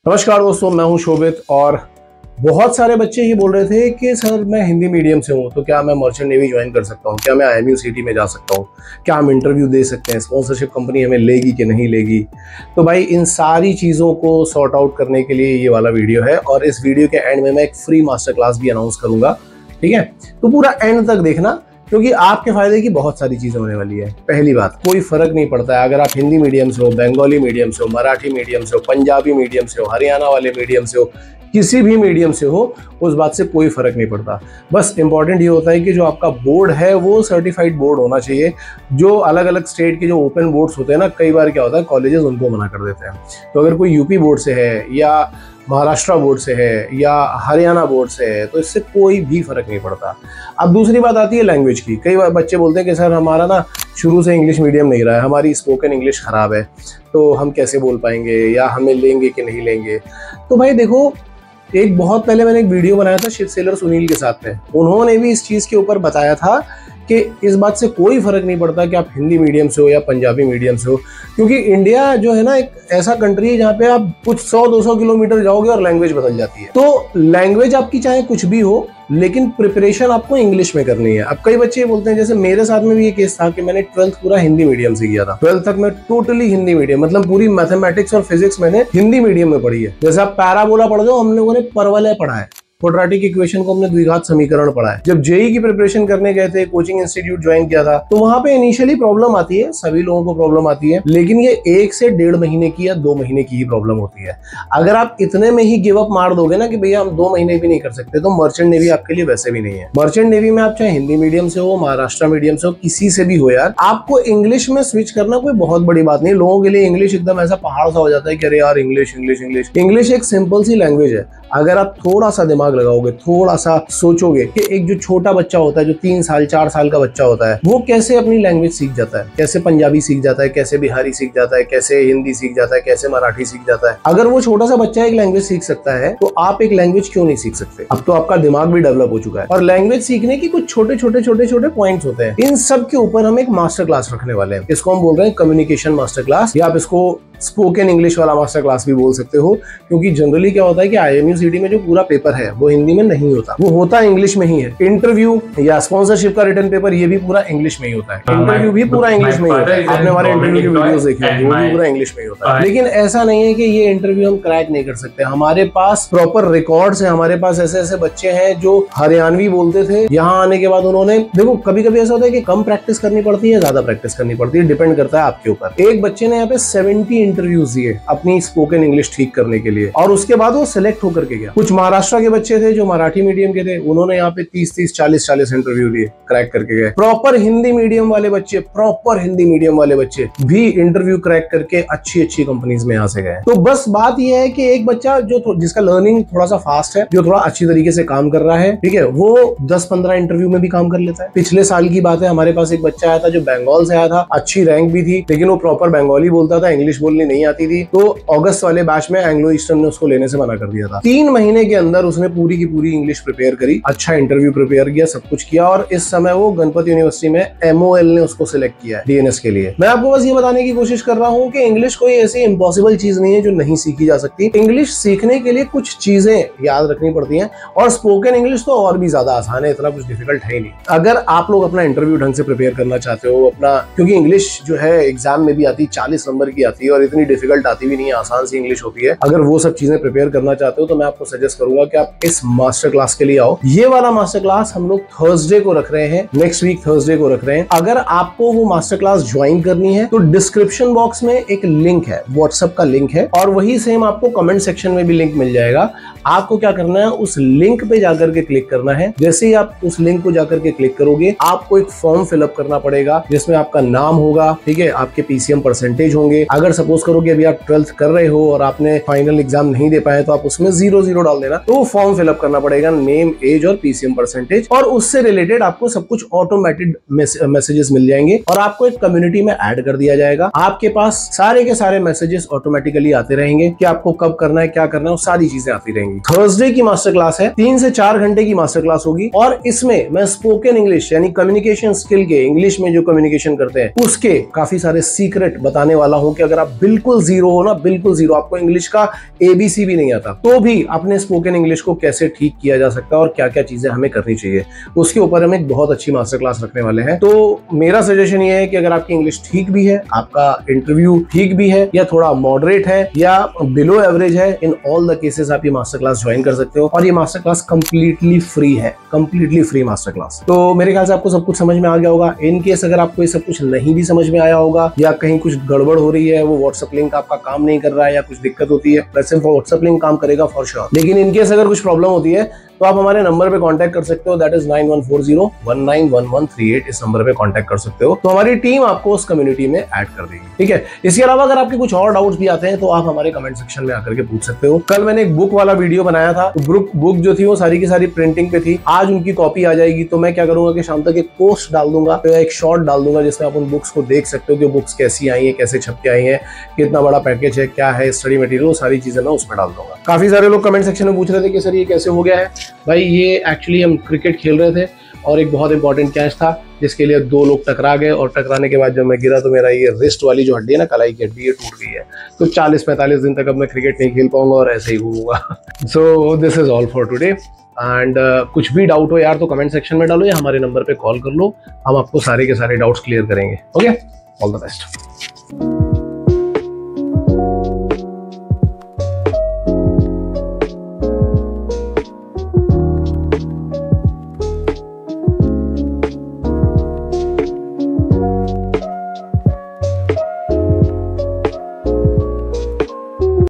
नमस्कार दोस्तों, मैं हूं शोभित। और बहुत सारे बच्चे ही बोल रहे थे कि सर मैं हिंदी मीडियम से हूं तो क्या मैं मर्चेंट नेवी ज्वाइन कर सकता हूं, क्या मैं IMU सिटी में जा सकता हूं, क्या हम इंटरव्यू दे सकते हैं, स्पॉन्सरशिप कंपनी हमें लेगी कि नहीं लेगी। तो भाई इन सारी चीज़ों को सॉर्ट आउट करने के लिए ये वाला वीडियो है। और इस वीडियो के एंड में मैं एक फ्री मास्टर क्लास भी अनाउंस करूंगा, ठीक है। तो पूरा एंड तक देखना क्योंकि आपके फायदे की बहुत सारी चीजें होने वाली है। पहली बात, कोई फर्क नहीं पड़ता है अगर आप हिंदी मीडियम से हो, बंगाली मीडियम से हो, मराठी मीडियम से हो, पंजाबी मीडियम से हो, हरियाणा वाले मीडियम से हो, किसी भी मीडियम से हो, उस बात से कोई फर्क नहीं पड़ता। बस इंपॉर्टेंट ये होता है कि जो आपका बोर्ड है वो सर्टिफाइड बोर्ड होना चाहिए। जो अलग अलग स्टेट के जो ओपन बोर्ड्स होते हैं ना, कई बार क्या होता है कॉलेजेस उनको मना कर देते हैं। तो अगर कोई यूपी बोर्ड से है या महाराष्ट्र बोर्ड से है या हरियाणा बोर्ड से है तो इससे कोई भी फर्क नहीं पड़ता। अब दूसरी बात आती है लैंग्वेज की। कई बार बच्चे बोलते हैं कि सर हमारा ना शुरू से इंग्लिश मीडियम नहीं रहा है, हमारी स्पोकन इंग्लिश खराब है, तो हम कैसे बोल पाएंगे या हमें लेंगे कि नहीं लेंगे। तो भाई देखो, एक बहुत पहले मैंने एक वीडियो बनाया था शिप सेलर सुनील के साथ में, उन्होंने भी इस चीज़ के ऊपर बताया था कि इस बात से कोई फर्क नहीं पड़ता कि आप हिंदी मीडियम से हो या पंजाबी मीडियम से हो, क्योंकि इंडिया जो है ना एक ऐसा कंट्री है जहाँ पे आप कुछ 100-200 किलोमीटर जाओगे और लैंग्वेज बदल जाती है। तो लैंग्वेज आपकी चाहे कुछ भी हो, लेकिन प्रिपरेशन आपको इंग्लिश में करनी है। अब कई बच्चे बोलते हैं, जैसे मेरे साथ में भी ये केस था कि मैंने 12th पूरा हिंदी मीडियम से किया था। 12th तक मैं टोटली हिंदी मीडियम, मतलब पूरी मैथमेटिक्स और फिजिक्स मैंने हिंदी मीडियम में पढ़ी है। जैसे आप पैराबोला पढ़ दो, हम लोगों ने परवलय पढ़ा है, क्वाड्रेटिक इक्वेशन को हमने द्विघात समीकरण पढ़ा है। जब जेई की प्रिपरेशन करने गए थे, कोचिंग इंस्टीट्यूट ज्वाइन किया था, तो वहां पे इनिशियली प्रॉब्लम आती है, सभी लोगों को प्रॉब्लम आती है, लेकिन ये 1 से 1.5 महीने की या 2 महीने की ही प्रॉब्लम होती है। अगर आप इतने में ही गिव अप मार दोगे ना कि भैया हम 2 महीने भी नहीं कर सकते, तो मर्चेंट नेवी आपके लिए वैसे भी नहीं है। मर्चेंट नेवी में आप चाहे हिंदी मीडियम से हो, महाराष्ट्र मीडियम से हो, किसी से भी हो यार, आपको इंग्लिश में स्विच करना कोई बहुत बड़ी बात नहीं। लोगों के लिए इंग्लिश एकदम ऐसा पहाड़ सा हो जाता है कि अरे यार इंग्लिश इंग्लिश इंग्लिश। इंग्लिश एक सिंपल सी लैंग्वेज है। अगर आप थोड़ा सा दिमाग लगाओगे, थोड़ा सा सोचोगे कि एक जो छोटा बच्चा होता है, जो 3 साल 4 साल का बच्चा होता है, वो कैसे अपनी लैंग्वेज सीख जाता है, कैसे पंजाबी सीख जाता है, कैसे बिहारी सीख जाता है, कैसे हिंदी सीख जाता है, कैसे मराठी सीख जाता है। अगर वो छोटा सा बच्चा एक लैंग्वेज सीख सकता है तो आप एक लैंग्वेज क्यों नहीं सीख सकते। अब तो आपका दिमाग भी डेवलप हो चुका है। और लैंग्वेज सीखने की कुछ छोटे छोटे पॉइंट्स होते हैं। इन सब के ऊपर हम एक मास्टर क्लास रखने वाले हैं। इसको हम बोल रहे हैं कम्युनिकेशन मास्टर क्लास, या आप इसको स्पोकन इंग्लिश वाला मास्टर क्लास भी बोल सकते हो। क्योंकि जनरली क्या होता है कि IMU सिटी में जो पूरा पेपर है वो हिंदी में नहीं होता, वो होता इंग्लिश में ही है। इंटरव्यू या स्पॉन्सरशिप का रिटर्न पेपर ये भी पूरा इंग्लिश में ही होता है। इंटरव्यू भी पूरा इंग्लिश में ही होता है। आपने हमारे इंटरव्यू की वीडियोस देखी होंगी, वो भी पूरा इंग्लिश में ही होता है। लेकिन ऐसा नहीं है कि ये इंटरव्यू हम क्रैक नहीं कर सकते। हमारे पास प्रॉपर रिकॉर्ड्स है। हमारे पास ऐसे ऐसे बच्चे हैं जो हरियाणवी बोलते थे, यहाँ आने के बाद उन्होंने, देखो कभी कभी ऐसा होता है कि कम प्रैक्टिस करनी पड़ती है, ज्यादा प्रैक्टिस करनी पड़ती है, डिपेंड करता है आपके ऊपर। एक बच्चे ने यहाँ पे 70 इंटरव्यूज दिए अपनी स्पोकन इंग्लिश ठीक करने के लिए, और उसके बाद वो सिलेक्ट होकर के गया। कुछ महाराष्ट्र के बच्चे थे जो मराठी मीडियम के थे, उन्होंने यहाँ पे 30-30, 40-40 इंटरव्यू लिए, क्रैक करके गए। प्रॉपर हिंदी मीडियम वाले बच्चे भी इंटरव्यू क्रैक करके अच्छी कंपनीज में यहाँ से गए। तो बस बात यह है कि एक बच्चा जो जिसका लर्निंग थोड़ा सा फास्ट है, जो थोड़ा अच्छी तरीके से काम कर रहा है, ठीक है, वो 10-15 इंटरव्यू में भी काम कर लेता है। पिछले साल की बात है, हमारे पास एक बच्चा आया था जो बंगाल से आया था, अच्छी रैंक भी थी, लेकिन वो प्रॉपर बंगाली बोलता था, इंग्लिश बोलनी नहीं आती थी। तो अगस्त वाले बैच में एंग्लो ईस्टर्न ने उसको लेने से मना कर दिया था। 3 महीने के अंदर उसने पूरी की पूरी इंग्लिश प्रिपेयर करी, अच्छा इंटरव्यू प्रिपेयर किया, सब कुछ किया, और इस समय वो गणपति यूनिवर्सिटी में MOL ने उसको सिलेक्ट किया है DNS के लिए। मैं आपको बस ये बताने की कोशिश कर रहा हूँ कि इंग्लिश कोई ऐसी इम्पॉसिबल चीज नहीं है जो नहीं सीखी जा सकती। इंग्लिश सीखने के लिए कुछ चीजें याद रखनी पड़ती हैं, और स्पोकन इंग्लिश तो और भी ज्यादा आसान है, इतना कुछ डिफिकल्ट है ही नहीं। अगर आप लोग अपना इंटरव्यू ढंग से प्रिपेयर करना चाहते हो अपना, क्योंकि इंग्लिश जो है एग्जाम में भी आती है, 40 नंबर की आती है और इतनी डिफिकल्ट आती भी नहीं है, आसान सी इंग्लिश होती है। अगर वो सब चीजें प्रिपेयर करना चाहते हो तो मैं आपको सजेस्ट करूंगा कि आप इस मास्टर क्लास के लिए आओ। ये वाला मास्टर क्लास हम लोग थर्सडे को रख रहे हैं, नेक्स्ट वीक थर्सडे को रख रहे हैं। अगर आपको वो मास्टर क्लास ज्वाइन करनी है तो डिस्क्रिप्शन बॉक्स में एक लिंक है, व्हाट्सएप का लिंक है, और वही सेम आपको कमेंट सेक्शन में भी लिंक मिल जाएगा। आपको क्या करना है, उस लिंक पे जाकर के क्लिक करना है। जैसे ही आप उस लिंक को जाकर के क्लिक करोगे, आपको एक फॉर्म फिलअप करना पड़ेगा जिसमें आपका नाम होगा, ठीक है, आपके PCM परसेंटेज होंगे। अगर सपोज करो कि अभी आप 12th कर रहे हो और आपने फाइनल एग्जाम नहीं दे पाए तो आप उसमें 0 00 डाल देना, तो वो फॉर्म फिलअप करना पड़ेगा, नेम, एज और पीसीएम परसेंटेज, और उससे रिलेटेड आपको सब कुछ ऑटोमेटेड मैसेजेस मिल जाएंगे और आपको एक कम्युनिटी में ऐड कर दिया जाएगा। आपके पास सारे के सारे मैसेजेस ऑटोमेटिकली आते रहेंगे कि आपको कब करना है, क्या करना है, वो सारी चीजें आती रहेंगी। थर्सडे की मास्टर क्लास है, 3 से 4 घंटे की मास्टर क्लास होगी और इसमें मैं स्पोकन इंग्लिश यानी कम्युनिकेशन स्किल के, इंग्लिश में जो कम्युनिकेशन करते हैं उसके काफी सारे सीक्रेट बताने वाला हूं कि अगर आप बिल्कुल जीरो हो ना, बिल्कुल जीरो, आपको इंग्लिश का ABC भी नहीं आता, तो भी अपने स्पोकन इंग्लिश को कैसे ठीक किया जा सकता है और क्या क्या चीजें हमें करनी चाहिए, उसके ऊपर हम एक बहुत अच्छी मास्टर क्लास रखने वाले हैं। तो मेरा सजेशन ये है कि अगर आपकी इंग्लिश ठीक भी है, आपका इंटरव्यू ठीक भी है या थोड़ा मॉडरेट है या बिलो एवरेज है, इन ऑल द केसेस आप ये मास्टर क्लास ज्वाइन कर सकते हो और ये मास्टर क्लास कंप्लीटली फ्री है, कंप्लीटली फ्री मास्टर क्लास। तो मेरे ख्याल से आपको सब कुछ समझ में आ गया होगा। इन केस अगर आपको ये सब कुछ नहीं भी समझ में आया होगा या कहीं कुछ गड़बड़ हो रही है, वो व्हाट्सएप लिंक आपका काम नहीं कर रहा है या कुछ दिक्कत होती है, वैसे व्हाट्सएप लिंक काम करेगा फॉर श्योर, लेकिन इन केस अगर कुछ प्रॉब्लम होती है तो आप हमारे नंबर पे कांटेक्ट कर सकते हो, दैट इज 9140191138। इस नंबर पे कांटेक्ट कर सकते हो, तो हमारी टीम आपको उस कम्युनिटी में ऐड कर देगी। ठीक है, इसके अलावा अगर आपके कुछ और डाउट्स भी आते हैं तो आप हमारे कमेंट सेक्शन में आकर के पूछ सकते हो। कल मैंने एक बुक वाला वीडियो बनाया था, बुक जो थी वो सारी की सारी प्रिंटिंग पे थी, आज उनकी कॉपी आ जाएगी, तो मैं क्या करूंगा कि शाम तक एक पोस्ट डाल दूंगा, तो एक शॉर्ट डाल दूंगा जिसमें आप उन बुक्स को देख सकते हो कि बुक्स कैसी आई है, कैसे छप के आई है, कितना बड़ा पैकेज है, क्या है स्टडी मटेरियल, सारी चीजें मैं उसमें डाल दूंगा। काफी सारे लोग कमेंट सेक्शन में पूछ रहे थे कि सर ये कैसे हो गया है। भाई ये एक्चुअली हम क्रिकेट खेल रहे थे और एक बहुत इंपॉर्टेंट कैच था जिसके लिए 2 लोग टकरा गए और टकराने के बाद जब मैं गिरा तो मेरा ये रिस्ट वाली जो हड्डी है ना, कलाई की हड्डी, ये टूट गई है। तो 40-45 दिन तक अब मैं क्रिकेट नहीं खेल पाऊंगा और ऐसे ही होगा। So this is all for today and कुछ भी डाउट हो यार तो कमेंट सेक्शन में डालो या हमारे नंबर पे कॉल कर लो, हम आपको सारे के सारे डाउट्स क्लियर करेंगे। Okay, all the best.